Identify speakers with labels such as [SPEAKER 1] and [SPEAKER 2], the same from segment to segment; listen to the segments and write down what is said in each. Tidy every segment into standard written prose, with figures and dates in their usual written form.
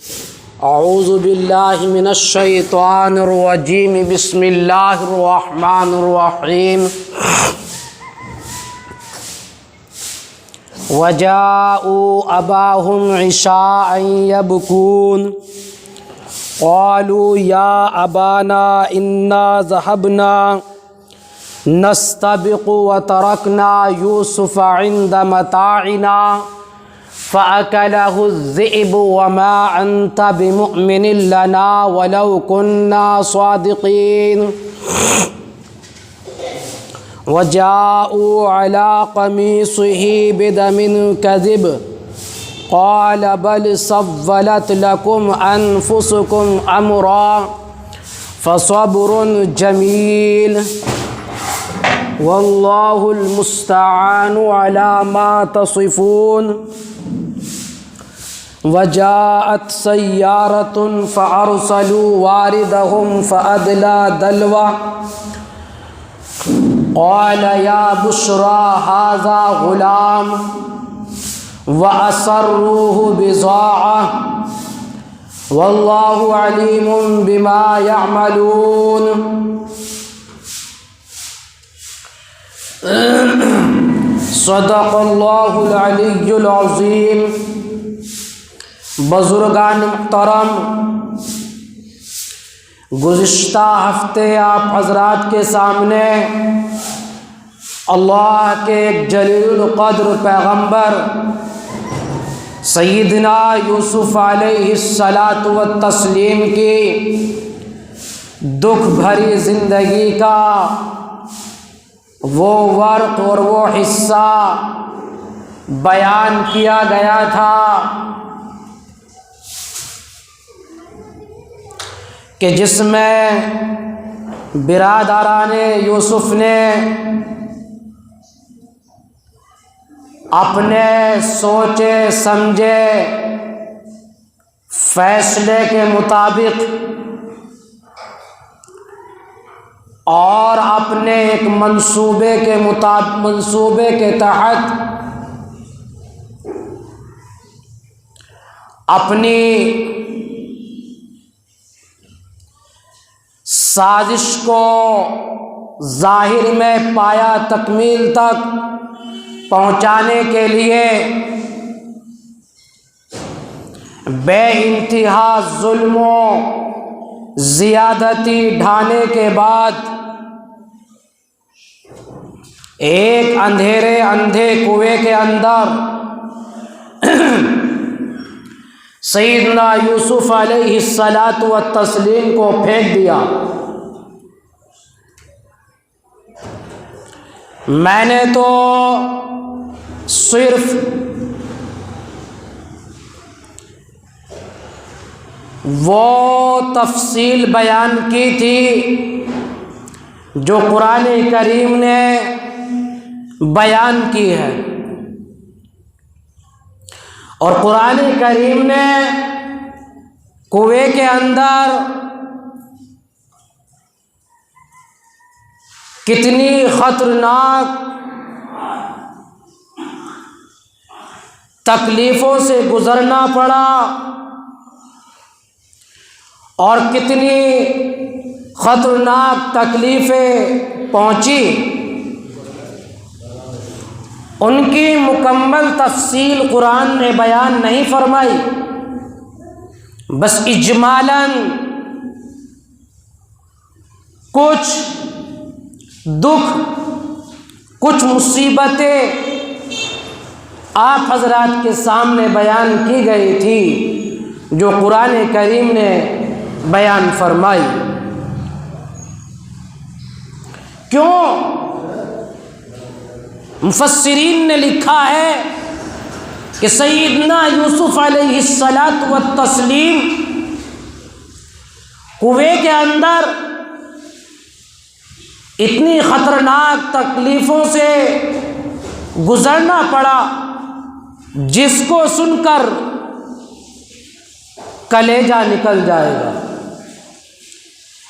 [SPEAKER 1] اعوذ باللہ من الشیطان الرجیم بسم اللہ الرحمن الرحیم وجاءوا اباهم عشاء يبكون قالوا يا ابانا انا ذهبنا نستبق وتركنا يوسف عند متاعنا فأكله الذئب وما أنت بمؤمن لنا ولو كنا صادقين وجاءوا على قميصه بدم كذب قال بل سولت لكم أنفسكم أمرا فصبر جميل والله المستعان على ما تصفون وجاءت سيارة فأرسلوا واردهم فأدلى دلوه قال يا بشرى هذا غلام وأسروه بضاعة والله عليم بما يعملون صدق اللہ العلی العظیم۔ بزرگان محترم، گزشتہ ہفتے آپ حضرات کے سامنے اللہ کے ایک جلیل القدر پیغمبر سیدنا یوسف علیہ الصلاۃ والتسلیم کی دکھ بھری زندگی کا وہ ورق اور وہ حصہ بیان کیا گیا تھا کہ جس میں برادران یوسف نے اپنے سوچے سمجھے فیصلے کے مطابق اور اپنے ایک منصوبے کے تحت اپنی سازش کو ظاہر میں پایا تکمیل تک پہنچانے کے لیے بے انتہا ظلم و زیادتی ڈھانے کے بعد ایک اندھے کنویں کے اندر سیدنا یوسف علیہ الصلاۃ والتسلیم کو پھینک دیا۔ میں نے تو صرف وہ تفصیل بیان کی تھی جو قرآن کریم نے بیان کی ہے، اور قرآن کریم نے کنویں کے اندر کتنی خطرناک تکلیفوں سے گزرنا پڑا اور کتنی خطرناک تکلیفیں پہنچی، ان کی مکمل تفصیل قرآن نے بیان نہیں فرمائی، بس اجمالاً کچھ دکھ کچھ مصیبتیں آپ حضرات کے سامنے بیان کی گئی تھی جو قرآن کریم نے بیان فرمائی۔ کیوں؟ مفسرین نے لکھا ہے کہ سیدنا یوسف علیہ الصلاۃ والتسلیم کنویں کے اندر اتنی خطرناک تکلیفوں سے گزرنا پڑا جس کو سن کر کلیجہ نکل جائے گا،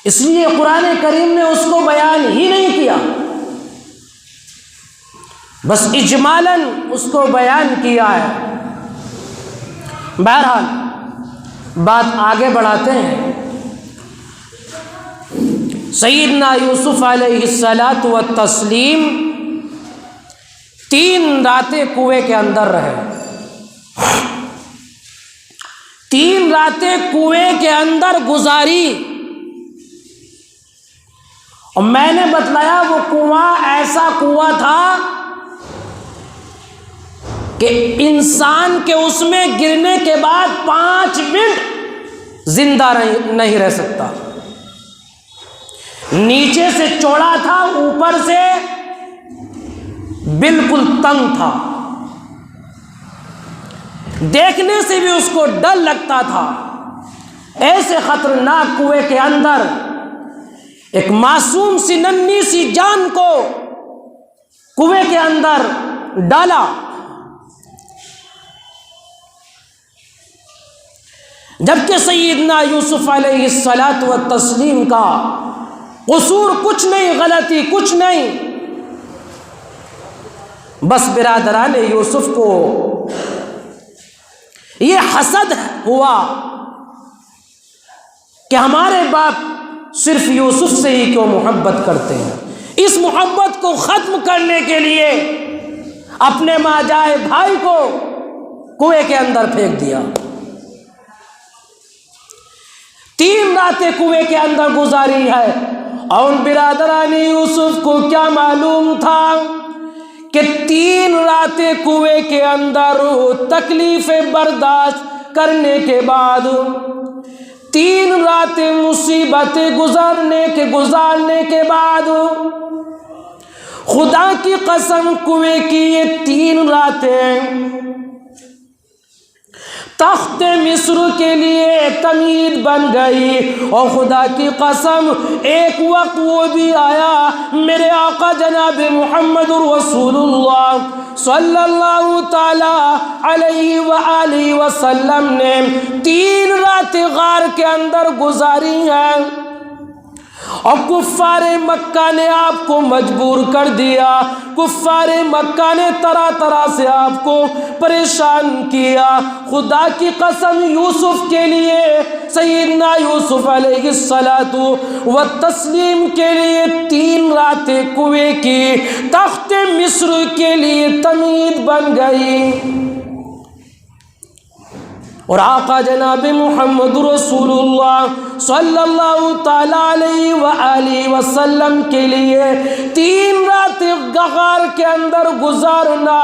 [SPEAKER 1] اس لیے قرآن کریم نے اس کو بیان ہی نہیں کیا، بس اجمالاً اس کو بیان کیا ہے۔ بہرحال بات آگے بڑھاتے ہیں۔ سیدنا یوسف علیہ الصلاۃ والتسلیم 3 راتیں کنویں کے اندر رہے، 3 راتیں کنویں کے اندر گزاری، اور میں نے بتلایا وہ کنواں ایسا کنواں تھا کہ انسان کے اس میں گرنے کے بعد 5 منٹ زندہ نہیں رہ سکتا۔ نیچے سے چوڑا تھا، اوپر سے بالکل تنگ تھا، دیکھنے سے بھی اس کو ڈر لگتا تھا۔ ایسے خطرناک کنویں کے اندر ایک معصوم سی ننھی سی جان کو کنویں کے اندر ڈالا۔ جبکہ سیدنا یوسف علیہ الصلاۃ والتسلیم کا قصور کچھ نہیں، غلطی کچھ نہیں، بس برادران یوسف کو یہ حسد ہوا کہ ہمارے باپ صرف یوسف سے ہی کیوں محبت کرتے ہیں۔ اس محبت کو ختم کرنے کے لیے اپنے ماجائے بھائی کو کنویں کے اندر پھینک دیا۔ 3 راتیں کنویں کے اندر گزاری ہے، اور برادران یوسف کو کیا معلوم تھا کہ 3 راتیں کنویں کے اندر تکلیفیں برداشت کرنے کے بعد، 3 راتیں مصیبتیں گزارنے کے بعد، خدا کی قسم کنویں کی یہ 3 راتیں تخت مصر کے لیے تمہید بن گئی۔ اور خدا کی قسم ایک وقت وہ بھی آیا، میرے آقا جناب محمد رسول اللہ صلی اللہ تعالی علیہ وآلہ وسلم نے 3 راتیں غار کے اندر گزاری ہیں، اور کفار مکہ نے آپ کو مجبور کر دیا، کفار مکہ نے طرح طرح سے آپ کو پریشان کیا۔ خدا کی قسم یوسف کے لیے، سیدنا یوسف علیہ الصلاۃ والتسلیم کے لیے 3 راتیں کنویں کی تخت مصر کے لیے تمہید بن گئی، اور آقا جناب محمد رسول اللہ صلی اللہ تعالی علیہ وآلہ وسلم کے لیے 3 راتیں غار کے اندر گزارنا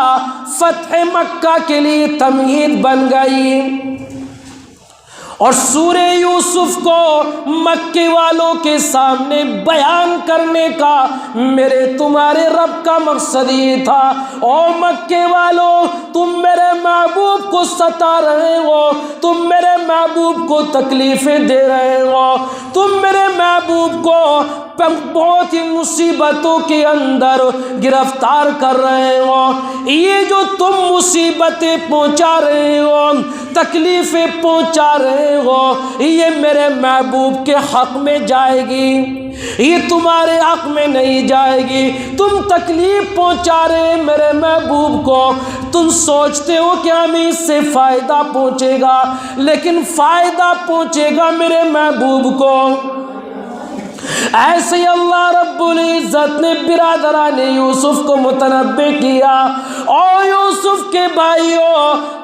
[SPEAKER 1] فتح مکہ کے لیے تمہید بن گئی۔ اور سورہ یوسف کو مکے والوں کے سامنے بیان کرنے کا میرے تمہارے رب کا مقصد یہ تھا، او مکے والوں تم میرے محبوب کو ستا رہے ہو، تم میرے محبوب کو تکلیفیں دے رہے ہو، تم میرے محبوب کو بہت ہی مصیبتوں کے اندر گرفتار کر رہے ہو، یہ جو تم مصیبتیں پہنچا رہے ہو، تکلیفیں پہنچا رہے ہو، یہ میرے محبوب کے حق میں جائے گی، یہ تمہارے حق میں نہیں جائے گی۔ تم تکلیف پہنچا رہے میرے محبوب کو، تم سوچتے ہو کہ ہمیں اس سے فائدہ پہنچے گا، لیکن فائدہ پہنچے گا میرے محبوب کو۔ ایسے اللہ رب العزت نے برادران یوسف کو متنبہ کیا، او یوسف کے بھائیو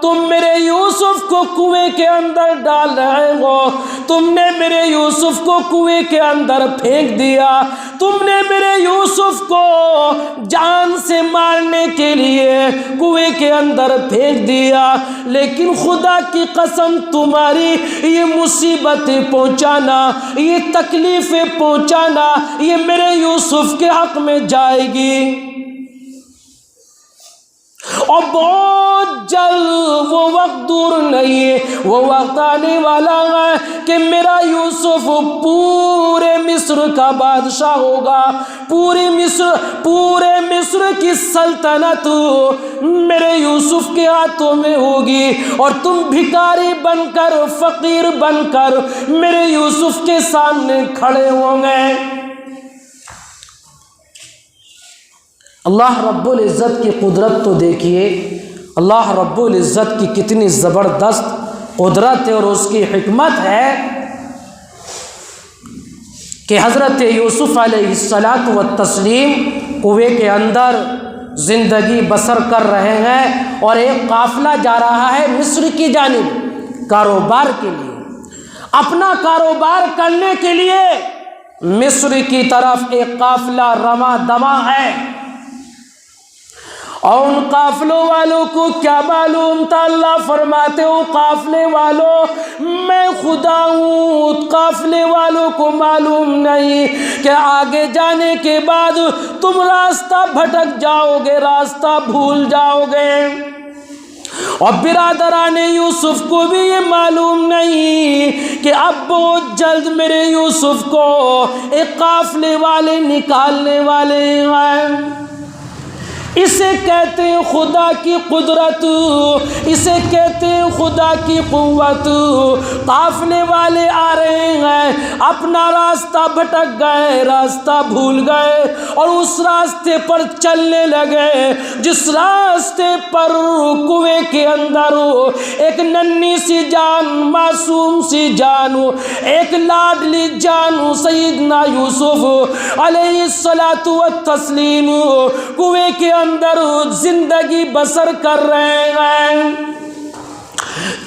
[SPEAKER 1] تم میرے یوسف کو کنویں کے اندر ڈال رہے ہو، تم نے میرے یوسف کو کنویں کے اندر پھینک دیا، تم نے میرے یوسف کو جان سے مارنے کے لیے کنویں کے اندر پھینک دیا، لیکن خدا کی قسم تمہاری یہ مصیبتیں پہنچانا، یہ تکلیفیں پہنچانا، یہ میرے یوسف کے حق میں جائے گی، اور بہت جلد وہ وقت دور نہیں ہے، وہ وقت آنے والا ہے کہ میرا یوسف پورے مصر کا بادشاہ ہوگا، پورے مصر کی سلطنت میرے یوسف کے ہاتھوں میں ہوگی، اور تم بھکاری بن کر فقیر بن کر میرے یوسف کے سامنے کھڑے ہوں گے۔ اللہ رب العزت کی قدرت تو دیکھیے، اللہ رب العزت کی کتنی زبردست قدرت اور اس کی حکمت ہے کہ حضرت یوسف علیہ الصلاۃ والتسلیم کنویں کے اندر زندگی بسر کر رہے ہیں اور ایک قافلہ جا رہا ہے مصر کی جانب کاروبار کے لیے، اپنا کاروبار کرنے کے لیے مصر کی طرف ایک قافلہ رواں دواں ہے۔ اور ان قافلوں والوں کو کیا معلوم تھا؟ اللہ فرماتے ہو قافلے والوں میں خدا ہوں، قافلے والوں کو معلوم نہیں کہ آگے جانے کے بعد تم راستہ بھٹک جاؤ گے، راستہ بھول جاؤ گے۔ اور برادران یوسف کو بھی یہ معلوم نہیں کہ اب بہت جلد میرے یوسف کو ایک قافلے والے نکالنے والے ہیں۔ اسے کہتے ہیں خدا کی قدرت، اسے کہتے ہیں خدا کی قوت۔ قافلے والے آ رہے ہیں، اپنا راستہ بھٹک گئے، راستہ بھول گئے اور اس راستے پر چلنے لگے جس راستے پر کنویں کے اندر ایک ننھی سی جان، معصوم سی جان، ایک لاڈلی جان سیدنا یوسف علیہ الصلاۃ والتسلیم کنویں کے اندر زندگی بسر کر رہے ہیں۔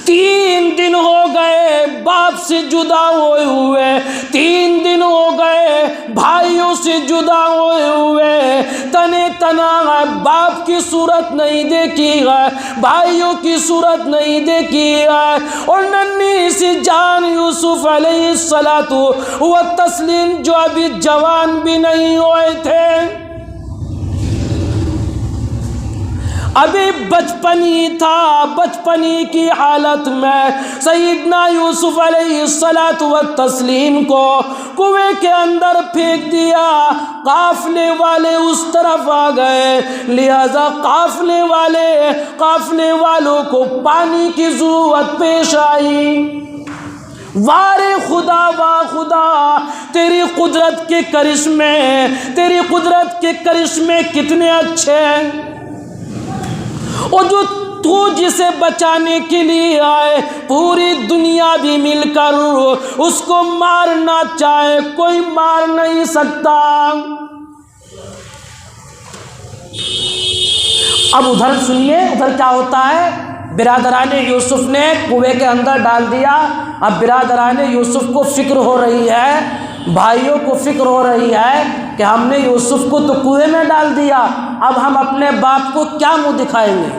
[SPEAKER 1] 3 دن ہو گئے باپ سے جدا ہوئے، 3 دن ہو گئے بھائیوں سے جدا ہوئے، تنے تنا باپ کی صورت نہیں دیکھی ہے، بھائیوں کی صورت نہیں دیکھی ہے، اور ننھی سی جان یوسف علیہ الصلاۃ والتسلیم جو ابھی جوان بھی نہیں ہوئے تھے، ابھی بچپنی تھا، بچپنی کی حالت میں سیدنا یوسف علیہ الصلاۃ والتسلیم کو کنویں کے اندر پھینک دیا۔ قافلے والے اس طرف آ گئے، لہذا قافلے والوں کو پانی کی ضرورت پیش آئی۔ وارے خدا واہ خدا، تیری قدرت کے کرشمے، تیری قدرت کے کرشمے کتنے اچھے ہیں، اور جو تو جسے بچانے کے لیے آئے پوری دنیا بھی مل کر اس کو مارنا چاہے کوئی مار نہیں سکتا۔ اب ادھر سنیے ادھر کیا ہوتا ہے، برادران یوسف نے کنویں کے اندر ڈال دیا۔ اب برادران یوسف کو فکر ہو رہی ہے، بھائیوں کو فکر ہو رہی ہے کہ ہم نے یوسف کو تو کنویں میں ڈال دیا، اب ہم اپنے باپ کو کیا منہ دکھائیں گے؟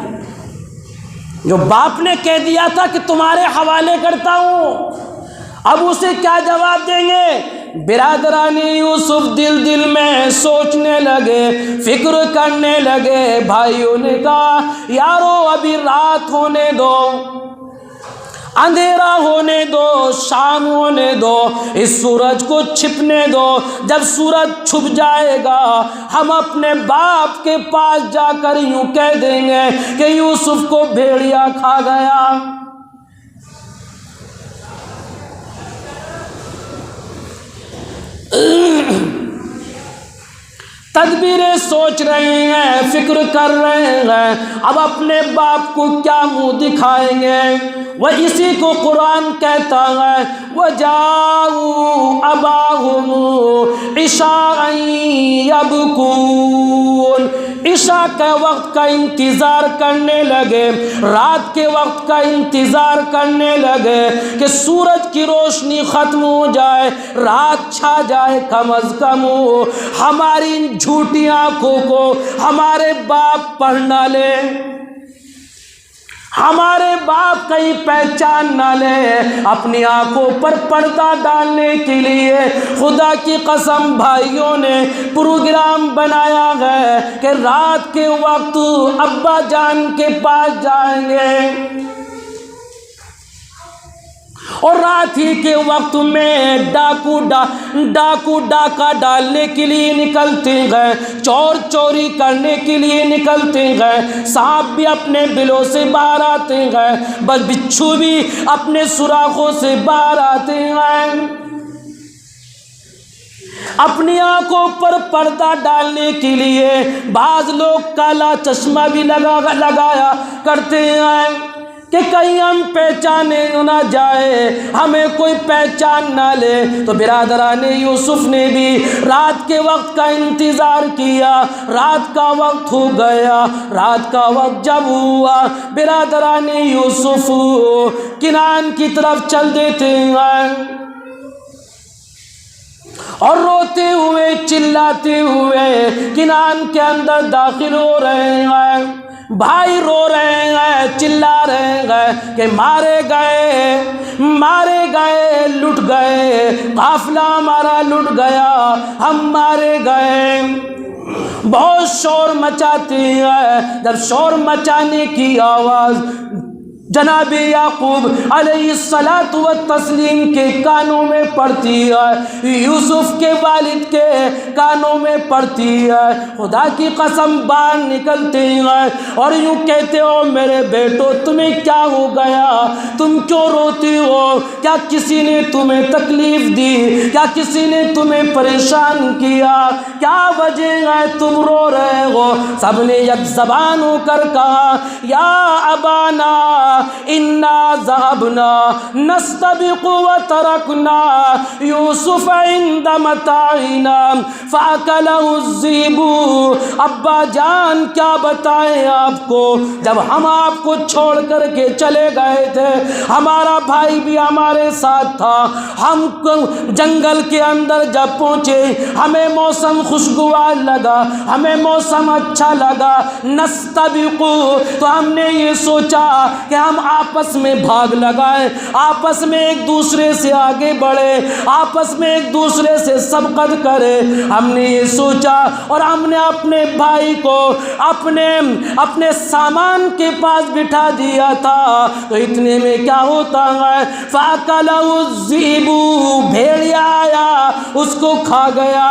[SPEAKER 1] جو باپ نے کہہ دیا تھا کہ تمہارے حوالے کرتا ہوں، اب اسے کیا جواب دیں گے؟ برادران یوسف دل میں سوچنے لگے، فکر کرنے لگے۔ بھائیوں نے کہا یارو ابھی رات ہونے دو، اندھیرا ہونے دو، شام ہونے دو، اس سورج کو چھپنے دو، جب سورج چھپ جائے گا ہم اپنے باپ کے پاس جا کر یوں کہہ دیں گے کہ یوسف کو بھیڑیا کھا گیا۔ تدبیریں سوچ رہے ہیں، فکر کر رہے ہیں، اب اپنے باپ کو کیا منہ دکھائیں گے؟ وہ اسی کو قرآن کہتا ہے وَجَاءُوا أَبَاهُمْ عِشَاءً يَبْكُونَ، عشاء کے وقت کا انتظار کرنے لگے، رات کے وقت کا انتظار کرنے لگے کہ سورج کی روشنی ختم ہو جائے، رات چھا جائے، کم از کم ہماری ان جھوٹی آنکھوں کو ہمارے باپ پڑھ نہ لے، ہمارے باپ کہیں پہچان نہ لے۔ اپنی آنکھوں پر پردہ ڈالنے کے لیے خدا کی قسم بھائیوں نے پروگرام بنایا ہے کہ رات کے وقت ابا جان کے پاس جائیں گے، اور رات ہی کے وقت میں ڈاکو ڈاکہ ڈالنے کے لیے نکلتے گئے، چور چوری کرنے کے لیے نکلتے گئے، سانپ بھی اپنے بلوں سے باہر آتے گئے، بس بچھو بھی اپنے سوراخوں سے باہر آتے گئے۔ اپنی آنکھوں پر پردہ ڈالنے کے لیے بعض لوگ کالا چشمہ بھی لگایا کرتے ہیں، کہ کہیں ہم پہچانے نہ جائے، ہمیں کوئی پہچان نہ لے۔ تو برادران یوسف نے بھی رات کے وقت کا انتظار کیا۔ رات کا وقت ہو گیا، رات کا وقت جب ہوا برادران یوسف کنعان کی طرف چل دیتے ہیں اور روتے ہوئے چلاتے ہوئے کنعان کے اندر داخل ہو رہے ہیں۔ بھائی رو رہے ہیں، چلا رہے ہیں کہ مارے گئے، لٹ گئے، قافلہ ہمارا لٹ گیا، ہم مارے گئے۔ بہت شور مچاتے ہیں۔ جب شور مچانے کی آواز جناب یعقوب علیہ الصلاۃ والتسلیم کے کانوں میں پڑتی ہے، یوسف کے والد کے کانوں میں پڑتی ہے، خدا کی قسم باہر نکلتے ہیں اور یوں کہتے ہو میرے بیٹو تمہیں کیا ہو گیا، تم کیوں روتی ہو، کیا کسی نے تمہیں تکلیف دی، کیا کسی نے تمہیں پریشان کیا، کیا وجہ ہے تم رو رہے ہو؟ سب نے یک زبان ہو کر کہا یا ابانا انا ذهبنا نستبق وتركنا یوسف عند متاعنا فاکلہ الذئب۔ ابا جان کیا بتائیں آپ کو، جب ہم آپ کو چھوڑ کر کے چلے گئے تھے ہمارا بھائی بھی ہمارے ساتھ تھا، ہم جنگل کے اندر جب پہنچے ہمیں موسم خوشگوار لگا، ہمیں موسم اچھا لگا، نستبق تو ہم نے یہ سوچا کہ ہم آپس میں بھاگ لگائیں، آپس میں ایک دوسرے سے آگے بڑھے، آپس میں ایک دوسرے سے سبقت کرے، ہم نے یہ سوچا اور ہم نے اپنے بھائی کو اپنے سامان کے پاس بٹھا دیا تھا۔ تو اتنے میں کیا ہوتا ہے فَأَكَلَهُ الذِّئْبُ، بھیڑیا آیا اس کو کھا گیا۔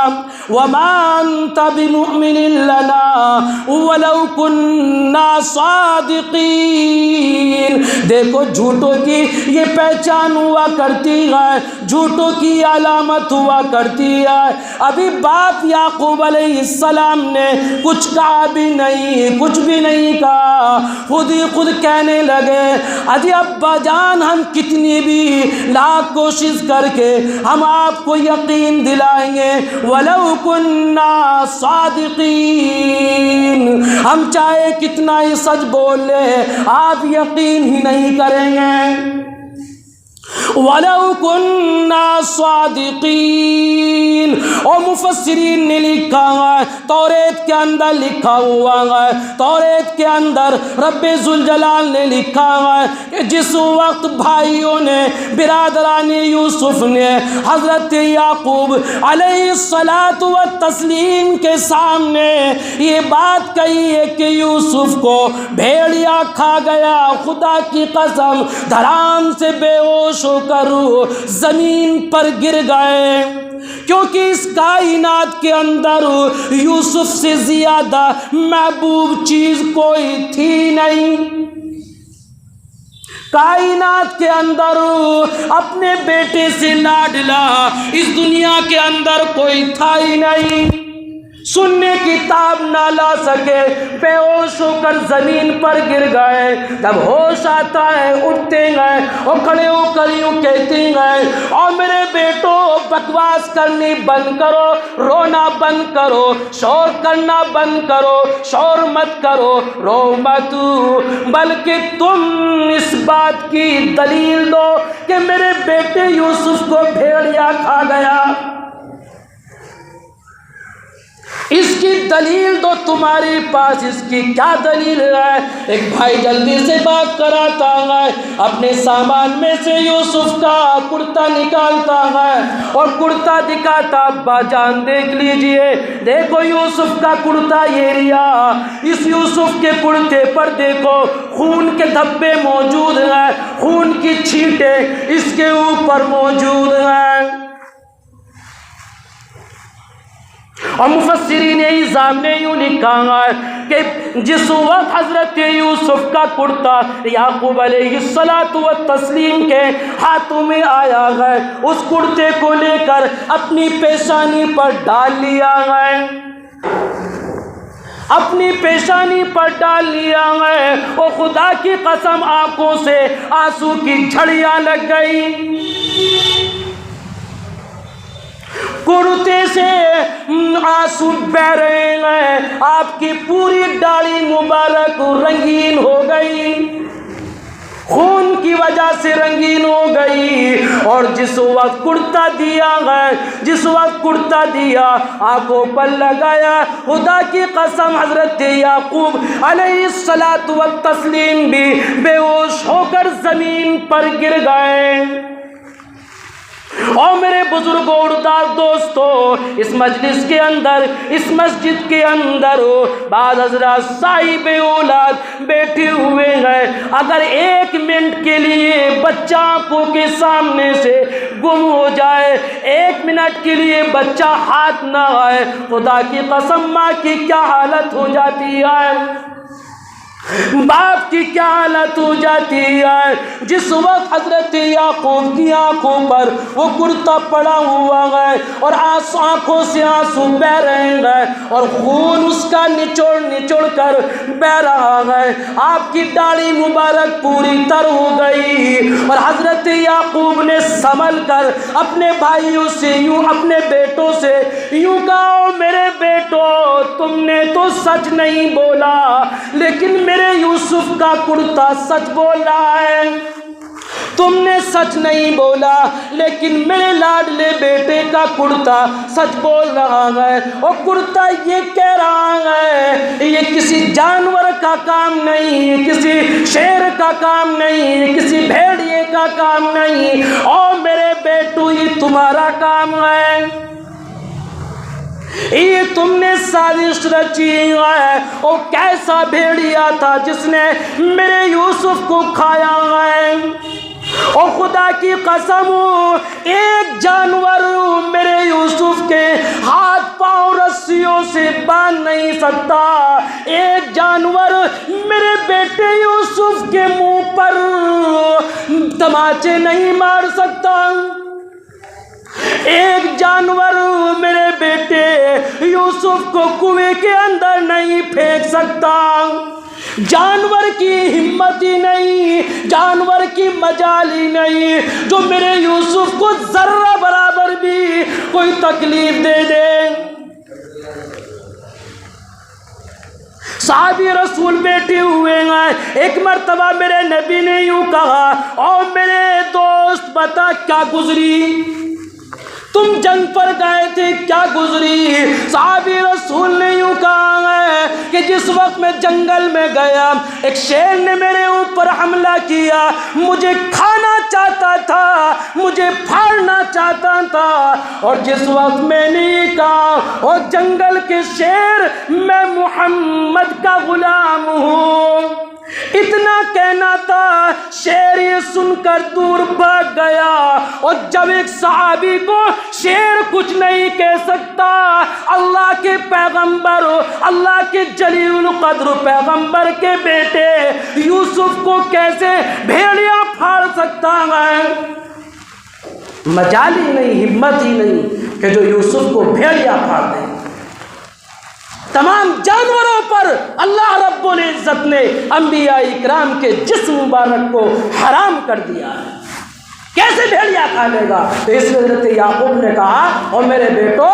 [SPEAKER 1] وَمَا أَنْتَ بِمُؤْمِنٍ لَنَا وَلَوْ كُنَّا صَادِقِينَ۔ دیکھو جھوٹوں کی یہ پہچان ہوا کرتی ہے، جھوٹوں کی علامت ہوا کرتی ہے۔ ابھی باپ یعقوب علیہ السلام نے کچھ کہا بھی نہیں، کچھ بھی نہیں کہا، خود ہی خود کہنے لگے اجی ابا جان ہم کتنی بھی لاکھ کوشش کر کے ہم آپ کو یقین دلائیں گے، وَلَوْ كُنَّا صَادِقِينَ، ہم چاہے کتنا ہی سچ بول لے آپ یقین ہی نہیں کریں گے۔ وَلَوْ كُنَّا صَادِقِينَ، اور مفسرین نے لکھا ہے، توریت کے اندر لکھا ہوا ہے، توریت کے اندر رب ذوالجلال نے لکھا ہے کہ جس وقت بھائیوں نے برادران یوسف نے حضرت یعقوب علیہ الصلاۃ والتسلیم کے سامنے یہ بات کہی ہے کہ یوسف کو بھیڑیا کھا گیا، خدا کی قسم دھڑام سے بے ہوش ہو کر زمین پر گر گئے، کیونکہ اس کائنات کے اندر یوسف سے زیادہ محبوب چیز کوئی تھی نہیں۔ کائنات کے اندر اپنے بیٹے سے لاڈلا اس دنیا کے اندر کوئی تھا ہی نہیں۔ سننے کی تاب نہ لا سکے، بے ہوش ہو کر زمین پر گر گئے۔ جب ہوش آتا ہے اٹھتے گئے اور کھڑے ہو کر یوں کہتے گئے اور میرے بیٹو بکواس کرنی بند کرو، رونا بند کرو، شور کرنا بند کرو، شور مت کرو، رو مت، بلکہ تم اس بات کی دلیل دو کہ میرے بیٹے یوسف کو بھیڑیا کھا گیا، اس کی دلیل دو تمہارے پاس، اس کی کیا دلیل ہے؟ ایک بھائی جلدی سے بات کراتا ہے، اپنے سامان میں سے یوسف کا کرتا نکالتا ہے اور کرتا دکھاتا، ابا جان دیکھ لیجئے، دیکھو یوسف کا کرتا یہ ریا، اس یوسف کے کرتے پر دیکھو خون کے دھبے موجود ہیں، خون کی چھینٹیں اس کے اوپر موجود ہیں۔ اور مفسرین اعظام نے یوں لکھا ہے کہ جس وقت حضرت یوسف کا کرتا یعقوب علیہ الصلاۃ والتسلیم کے ہاتھوں میں آیا ہے، اس کرتے کو لے کر اپنی پیشانی پر ڈال لیا ہے۔ اپنی پیشانی پر ڈال لیا ہے، وہ خدا کی قسم آنکھوں سے آنسو کی جھڑیاں لگ گئی، کرتے سے آنسو بہ رہے ہیں، آپ کی پوری داڑھی مبارک رنگین ہو گئی، خون کی وجہ سے رنگین ہو گئی، اور جس وقت کرتا دیا ہے، جس وقت کرتا دیا آنکھوں پر لگایا، خدا کی قسم حضرت یعقوب علیہ السلام بھی بے ہوش ہو کر زمین پر گر گئے۔ اور میرے بزرگوں اور دوستو، اس مجلس کے اندر، اس مسجد کے اندر بعض حضرات صاحب اولاد بیٹھے ہوئے ہیں، اگر 1 منٹ کے لیے بچہ آنکھوں کے سامنے سے گم ہو جائے، 1 منٹ کے لیے بچہ ہاتھ نہ آئے، خدا کی قسم ماں کی کیا حالت ہو جاتی ہے، باپ کی کیا حالت ہو جاتی ہے۔ جس وقت حضرت یعقوب کی آنکھوں پر وہ کرتا پڑا ہوا ہے اور آنکھوں سے آنسو بہ رہے ہیں اور خون اس کا نچوڑ نچوڑ کر بہ رہا ہے، آپ کی داڑھی مبارک پوری تر ہو گئی، اور حضرت یعقوب نے سنبھل کر اپنے بھائیوں سے یوں، اپنے بیٹوں سے یوں کہا، میرے بیٹو تم نے تو سچ نہیں بولا، لیکن میرے یوسف کا کرتا سچ بول رہا ہے، تم نے سچ نہیں بولا لیکن میرے لاڈلے بیٹے کا کرتا سچ بول رہا ہے، اور کرتا یہ کہہ رہا ہے یہ کسی جانور کا کام نہیں، کسی شیر کا کام نہیں، کسی بھیڑیے کا کام نہیں، اور میرے بیٹو یہ تمہارا کام ہے، یہ تم نے سازش رچی ہے۔ اور کیسا بھیڑیا تھا جس نے میرے یوسف کو کھایا ہے، اور خدا کی قسم ایک جانور میرے یوسف کے ہاتھ پاؤں رسیوں سے باندھ نہیں سکتا، ایک جانور میرے بیٹے یوسف کے منہ پر تماچے نہیں مار سکتا، ایک جانور میرے بیٹے یوسف کو کنویں کے اندر نہیں پھینک سکتا، جانور کی ہمت ہی نہیں، جانور کی مجال ہی نہیں جو میرے یوسف کو ذرہ برابر بھی کوئی تکلیف دے دے۔ صحابی رسول بیٹھے ہوئے ہیں، ایک مرتبہ میرے نبی نے یوں کہا، اور میرے دوست بتا کیا گزری، تم جنگ پر گئے تھے کیا گزری؟ صحابی رسول نے یوں کہا ہے کہ جس وقت میں جنگل میں گیا ایک شیر نے میرے اوپر حملہ کیا، مجھے کھانا چاہتا تھا، مجھے پھاڑنا چاہتا تھا، اور جس وقت میں نے یہ کہا اور جنگل کے شیر میں محمد کا غلام ہوں، اتنا کہنا تھا، شیر یہ سن کر دور بھاگ گیا، اور جب ایک صحابی کو شیر کچھ نہیں کہہ سکتا، اللہ کے پیغمبر، اللہ کے جلیل القدر پیغمبر کے بیٹے یوسف کو کیسے بھیڑیا پھاڑ سکتا ہے؟ مجال ہی نہیں، ہمت ہی نہیں کہ جو یوسف کو بھیڑیا پھاڑ دے۔ تمام جانوروں پر اللہ رب العزت نے انبیاء اکرام کے جسم مبارک کو حرام کر دیا ہے، کیسے بھیڑیا کھا لے گا؟ تو اس لیے حضرت یعقوب نے کہا، اور میرے بیٹو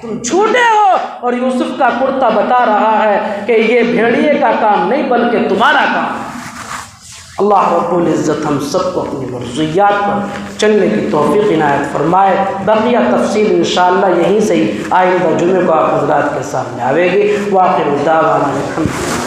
[SPEAKER 1] تم جھوٹے ہو، اور یوسف کا کرتا بتا رہا ہے کہ یہ بھیڑیے کا کام نہیں بلکہ تمہارا کام۔ اللہ رب العزت ہم سب کو اپنی مرضیات پر چلنے کی توفیق عنایت فرمائے۔ بقیہ تفصیل انشاءاللہ یہیں سے ہی آئندہ جمعے کو آپ حضرات کے سامنے آئے گی۔ وآخر دعوانا الحمدللہ۔